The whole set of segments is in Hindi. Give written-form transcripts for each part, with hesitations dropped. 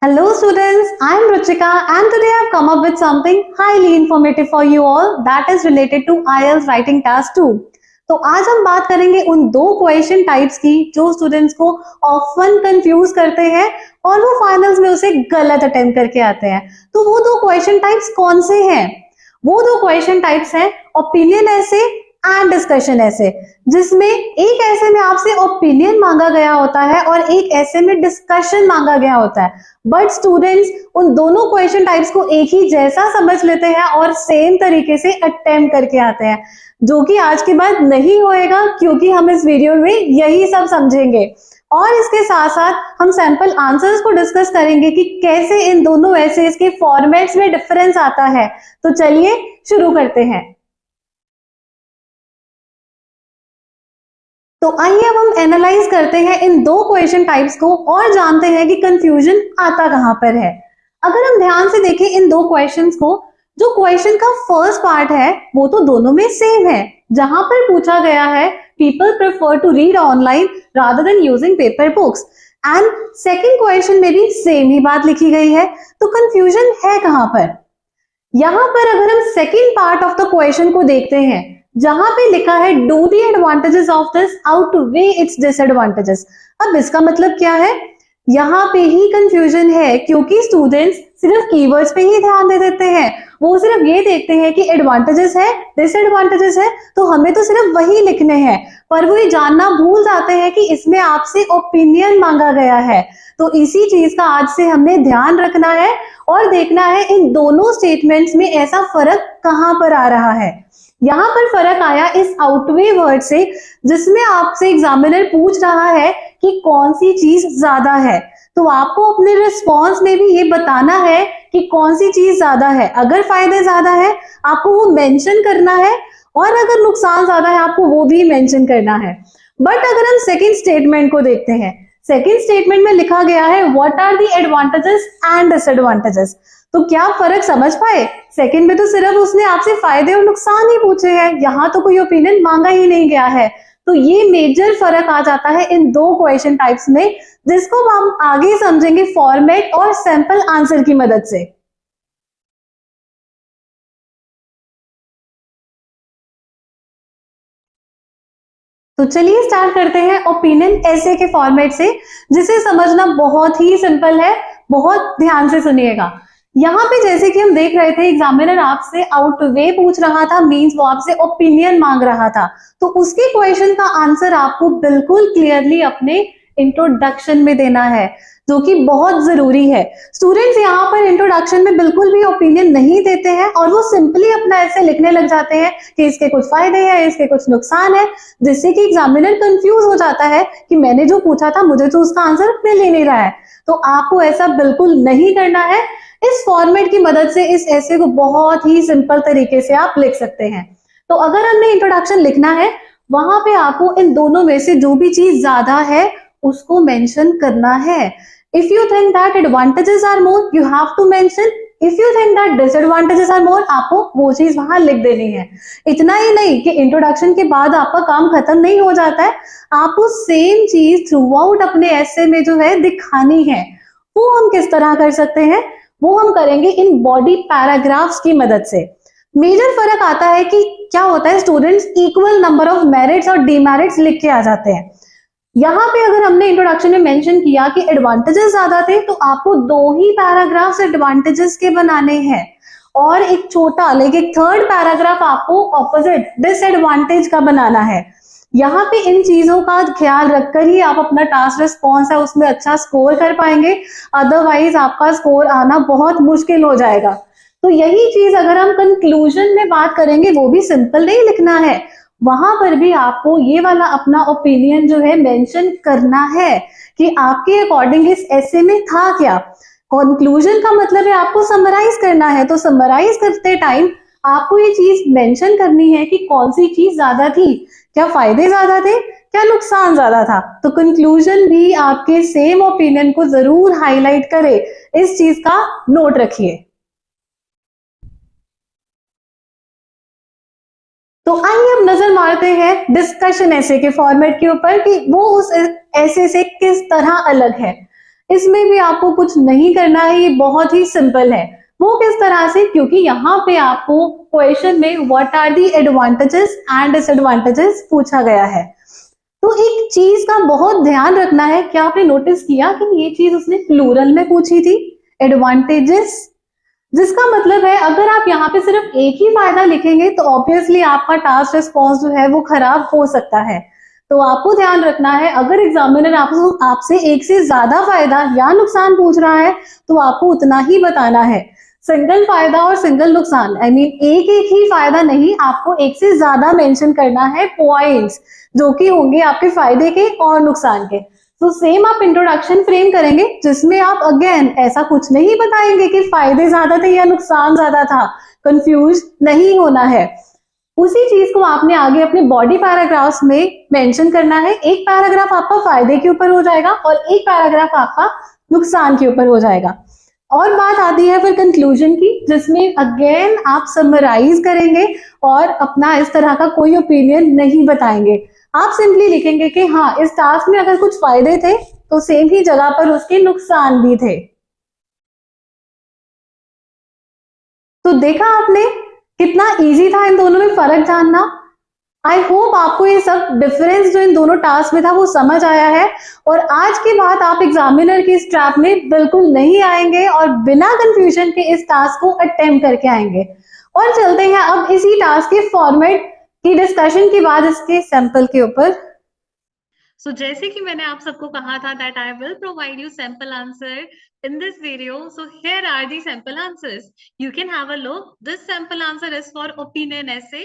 Hello students, I am Ruchika and today I have come up with something highly informative for you all that is related to IELTS writing task 2. तो आज हम बात करेंगे उन दो क्वेश्चन टाइप्स की जो स्टूडेंट्स को ऑफन कंफ्यूज करते हैं और वो फाइनल्स में उसे गलत अटेम्प्ट करके आते हैं। तो वो दो क्वेश्चन टाइप्स कौन से हैं? वो दो क्वेश्चन टाइप्स हैं ओपिनियन ऐसे एंड डिस्कशन ऐसे, जिसमें एक ऐसे में आपसे ओपिनियन मांगा गया होता है और एक ऐसे में डिस्कशन मांगा गया होता है। बट स्टूडेंट्स उन दोनों क्वेश्चन टाइप्स को एक ही जैसा समझ लेते हैं और सेम तरीके से अटेम्प्ट करके आते हैं, जो कि आज के बाद नहीं होएगा क्योंकि हम इस वीडियो में यही सब समझेंगे। और इसके साथ साथ हम सैंपल आंसर्स को डिस्कस करेंगे कि कैसे इन दोनों एसेज के फॉर्मेट्स में डिफरेंस आता है। तो चलिए शुरू करते हैं। तो आइए अब हम एनालाइज करते हैं इन दो क्वेश्चन टाइप्स को और जानते हैं कि कंफ्यूजन आता कहां पर है। अगर हम ध्यान से देखें इन दो क्वेश्चंस को, जो क्वेश्चन का फर्स्ट पार्ट है वो तो दोनों में सेम है, जहां पर पूछा गया है people prefer to read online rather than using paper books, and second question में भी सेम ही बात लिखी गई है। तो कंफ्यूजन है कहां पर? यहां पर अगर हम second part of the question को देखते हैं, जहां पे लिखा है do the advantages of this outweigh it's disadvantages. अब इसका मतलब क्या है? यहाँ पे ही कंफ्यूजन है क्योंकि स्टूडेंट्स सिर्फ कीवर्ड्स पे ही ध्यान दे देते हैं। वो सिर्फ ये देखते हैं कि एडवांटेजेस है, डिसएडवांटेजेस है, तो हमें तो सिर्फ वही लिखने हैं, पर वो ये जानना भूल जाते हैं कि इसमें आपसे ओपिनियन मांगा गया है। तो इसी चीज का आज से हमने ध्यान रखना है और देखना है इन दोनों स्टेटमेंट्स में ऐसा फर्क कहां पर आ रहा है। यहाँ पर फर्क आया इस आउटवे वर्ड से, जिसमें आपसे एग्जामिनर पूछ रहा है कि कौन सी चीज ज्यादा है। तो आपको अपने रिस्पॉन्स में भी ये बताना है कि कौन सी चीज ज्यादा है। अगर फायदे ज्यादा है आपको वो मेंशन करना है और अगर नुकसान ज्यादा है आपको वो भी मेंशन करना है। बट अगर हम सेकंड स्टेटमेंट को देखते हैं, सेकंड स्टेटमेंट में लिखा गया है what are the advantages and disadvantages. तो क्या फर्क समझ पाए? सेकंड में तो सिर्फ उसने आपसे फायदे और नुकसान ही पूछे हैं, यहाँ तो कोई ओपिनियन मांगा ही नहीं गया है। तो ये मेजर फर्क आ जाता है इन दो क्वेश्चन टाइप्स में, जिसको हम आगे समझेंगे फॉर्मेट और सैंपल आंसर की मदद से। तो चलिए स्टार्ट करते हैं ओपिनियन ऐसे के फॉर्मेट से, जिसे समझना बहुत ही सिंपल है। बहुत ध्यान से सुनिएगा। यहाँ पे जैसे कि हम देख रहे थे एग्जामिनर आपसे आउटवे पूछ रहा था, मींस वो आपसे ओपिनियन मांग रहा था। तो उसके क्वेश्चन का आंसर आपको बिल्कुल क्लियरली अपने इंट्रोडक्शन में देना है, जो कि बहुत जरूरी है। स्टूडेंट्स यहाँ पर इंट्रोडक्शन में बिल्कुल भी ओपिनियन नहीं देते हैं और वो सिंपली अपना ऐसे लिखने लग जाते हैं कि इसके कुछ फायदे हैं, इसके कुछ नुकसान है, जिससे कि एग्जामिनर कंफ्यूज हो जाता है कि मैंने जो पूछा था मुझे तो उसका आंसर मिल ही नहीं रहा है। तो आपको ऐसा बिल्कुल नहीं करना है। इस फॉर्मेट की मदद से इस ऐसे को बहुत ही सिंपल तरीके से आप लिख सकते हैं। तो अगर हमने इंट्रोडक्शन लिखना है, वहां पे आपको इन दोनों में से जो भी चीज ज्यादा है उसको मेंशन करना है। If you think that advantages are more you have to mention, if you think that disadvantages are more आपको वो चीज वहां लिख देनी है। इतना ही नहीं कि इंट्रोडक्शन के बाद आपका काम खत्म नहीं हो जाता है, आपको सेम चीज थ्रू आउट अपने ऐसे में जो है दिखानी है। वो हम किस तरह कर सकते हैं? वो हम करेंगे इन बॉडी पैराग्राफ्स की मदद से। मेजर फर्क आता है कि क्या होता है, students equal number of merits और डीमेरिट्स लिख के आ जाते हैं। यहाँ पे अगर हमने इंट्रोडक्शन में मेंशन किया कि एडवांटेजेस ज्यादा थे, तो आपको दो ही पैराग्राफ्स एडवांटेजेस के बनाने हैं और एक छोटा लेकिन एक थर्ड पैराग्राफ आपको ऑपोजिट डिसएडवांटेज का बनाना है। यहाँ पे इन चीजों का ख्याल रखकर ही आप अपना टास्क रिस्पॉन्स है उसमें अच्छा स्कोर कर पाएंगे, अदरवाइज आपका स्कोर आना बहुत मुश्किल हो जाएगा। तो यही चीज अगर हम कंक्लूजन में बात करेंगे, वो भी सिंपल नहीं लिखना है, वहां पर भी आपको ये वाला अपना ओपिनियन जो है मेंशन करना है कि आपके अकॉर्डिंग इस ऐसे में था क्या। कंक्लूजन का मतलब है आपको समराइज करना है, तो समराइज करते टाइम आपको ये चीज मेंशन करनी है कि कौन सी चीज ज्यादा थी, क्या फायदे ज्यादा थे, क्या नुकसान ज्यादा था। तो कंक्लूजन भी आपके सेम ओपिनियन को जरूर हाईलाइट करे, इस चीज का नोट रखिए। तो आइए अब नजर मारते हैं डिस्कशन ऐसे के फॉर्मेट के ऊपर कि वो उस ऐसे से किस तरह अलग है। इसमें भी आपको कुछ नहीं करना है, ये बहुत ही सिंपल है। वो किस तरह से, क्योंकि यहाँ पे आपको क्वेश्चन में what are the advantages and disadvantages पूछा गया है। तो एक चीज का बहुत ध्यान रखना है, क्या आपने नोटिस किया कि ये चीज उसने प्लूरल में पूछी थी, एडवांटेजेस, जिसका मतलब है अगर आप यहाँ पे सिर्फ एक ही फायदा लिखेंगे तो ऑब्वियसली आपका टास्क रिस्पॉन्स जो है वो खराब हो सकता है। तो आपको ध्यान रखना है, अगर एग्जामिनर आपसे एक से ज्यादा फायदा या नुकसान पूछ रहा है तो आपको उतना ही बताना है। सिंगल फायदा और सिंगल नुकसान, आई मीन एक एक ही फायदा नहीं, आपको एक से ज्यादा मेंशन करना है पॉइंट्स जो कि होंगे आपके फायदे के और नुकसान के। तो सेम आप इंट्रोडक्शन फ्रेम करेंगे जिसमें आप अगेन ऐसा कुछ नहीं बताएंगे कि फायदे ज्यादा थे या नुकसान ज्यादा था, कंफ्यूज नहीं होना है। उसी चीज को आपने आगे अपने बॉडी पैराग्राफ्स में मेंशन करना है। एक पैराग्राफ आपका फायदे के ऊपर हो जाएगा और एक पैराग्राफ आपका नुकसान के ऊपर हो जाएगा। और बात आती है फिर कंक्लूजन की, जिसमें अगेन आप समराइज करेंगे और अपना इस तरह का कोई ओपिनियन नहीं बताएंगे। आप सिंपली लिखेंगे कि हाँ, इस टास्क में अगर कुछ फायदे थे तो सेम ही जगह पर उसके नुकसान भी थे। तो देखा आपने कितना इजी था इन दोनों में फर्क जानना। आई होप आपको ये सब डिफरेंस जो इन दोनों टास्क में था वो समझ आया है, और आज के बाद आप एग्जामिनर की इस ट्रैप में बिल्कुल नहीं आएंगे और बिना कंफ्यूजन के इस टास्क को अटेम्प्ट करके आएंगे। और चलते हैं अब इसी टास्क के फॉर्मेट की डिस्कशन के बाद इसके सैंपल के ऊपर। So जैसे कि मैंने आप सबको कहा था that I will provide you sample answer in this video. So here are the sample answers. You can have a look. This sample answer is for opinion essay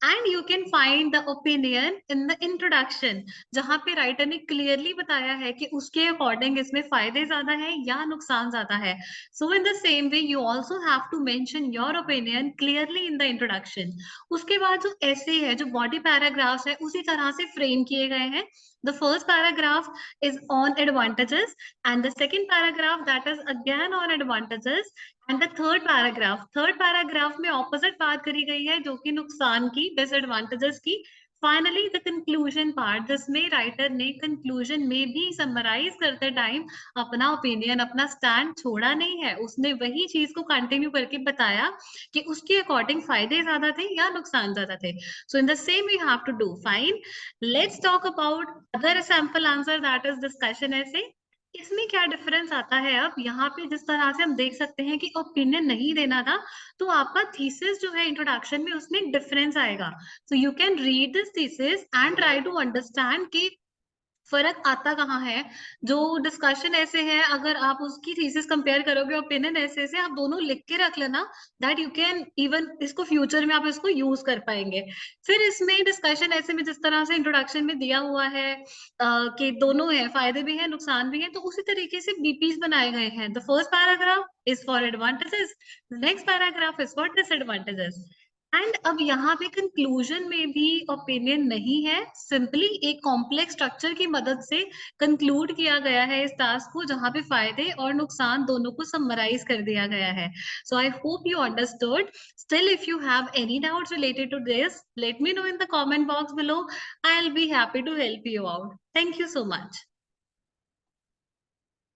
and you can find the opinion in the introduction, जहाँ पे राइटर ने क्लियरली बताया है कि उसके अकॉर्डिंग इसमें फायदे ज्यादा है या नुकसान ज्यादा है। So in the same way you also have to mention your opinion clearly in the introduction. उसके बाद जो essay है, जो body paragraphs है, उसी तरह से फ्रेम किए गए हैं। The first paragraph is on advantages and the second paragraph that is again on advantages and the third paragraph में opposite बात करी गई है जो कि नुकसान की, disadvantages की। फाइनली द कंक्लूजन पार्ट, जिसमें राइटर ने कंक्लूजन में भी समराइज करते टाइम अपना ओपिनियन, अपना स्टैंड छोड़ा नहीं है। उसने वही चीज को कंटिन्यू करके बताया कि उसके अकॉर्डिंग फायदे ज्यादा थे या नुकसान ज्यादा थे। So in the same you have to do. Fine, let's talk about other sample answer that is discussion ऐसे। इसमें क्या डिफरेंस आता है, अब यहाँ पे जिस तरह से हम देख सकते हैं कि ओपिनियन नहीं देना था, तो आपका थीसिस जो है इंट्रोडक्शन में उसमें डिफरेंस आएगा। So you can read this thesis and try to understand कि फर्क आता कहाँ है। जो डिस्कशन ऐसे है, अगर आप उसकी थीसिस कंपेयर करोगे ओपिनियन ऐसे से, आप दोनों लिख के रख लेना दैट यू कैन इवन इसको फ्यूचर में आप इसको यूज कर पाएंगे। फिर इसमें डिस्कशन ऐसे में जिस तरह से इंट्रोडक्शन में दिया हुआ है कि दोनों है, फायदे भी है नुकसान भी है, तो उसी तरीके से बीपीज बनाए गए हैं। The first paragraph is for advantages, next paragraph is for disadvantages. And अब यहाँ पे कंक्लूजन में भी ओपिनियन नहीं है, सिंपली एक कॉम्प्लेक्स स्ट्रक्चर की मदद से कंक्लूड किया गया है इस टास्क को, जहाँ पे फायदे और नुकसान दोनों को समराइज कर दिया गया है। So I hope you understood. Still if you have any doubts related to this, let me know in the comment box below. I will be happy to help you out. Thank you so much.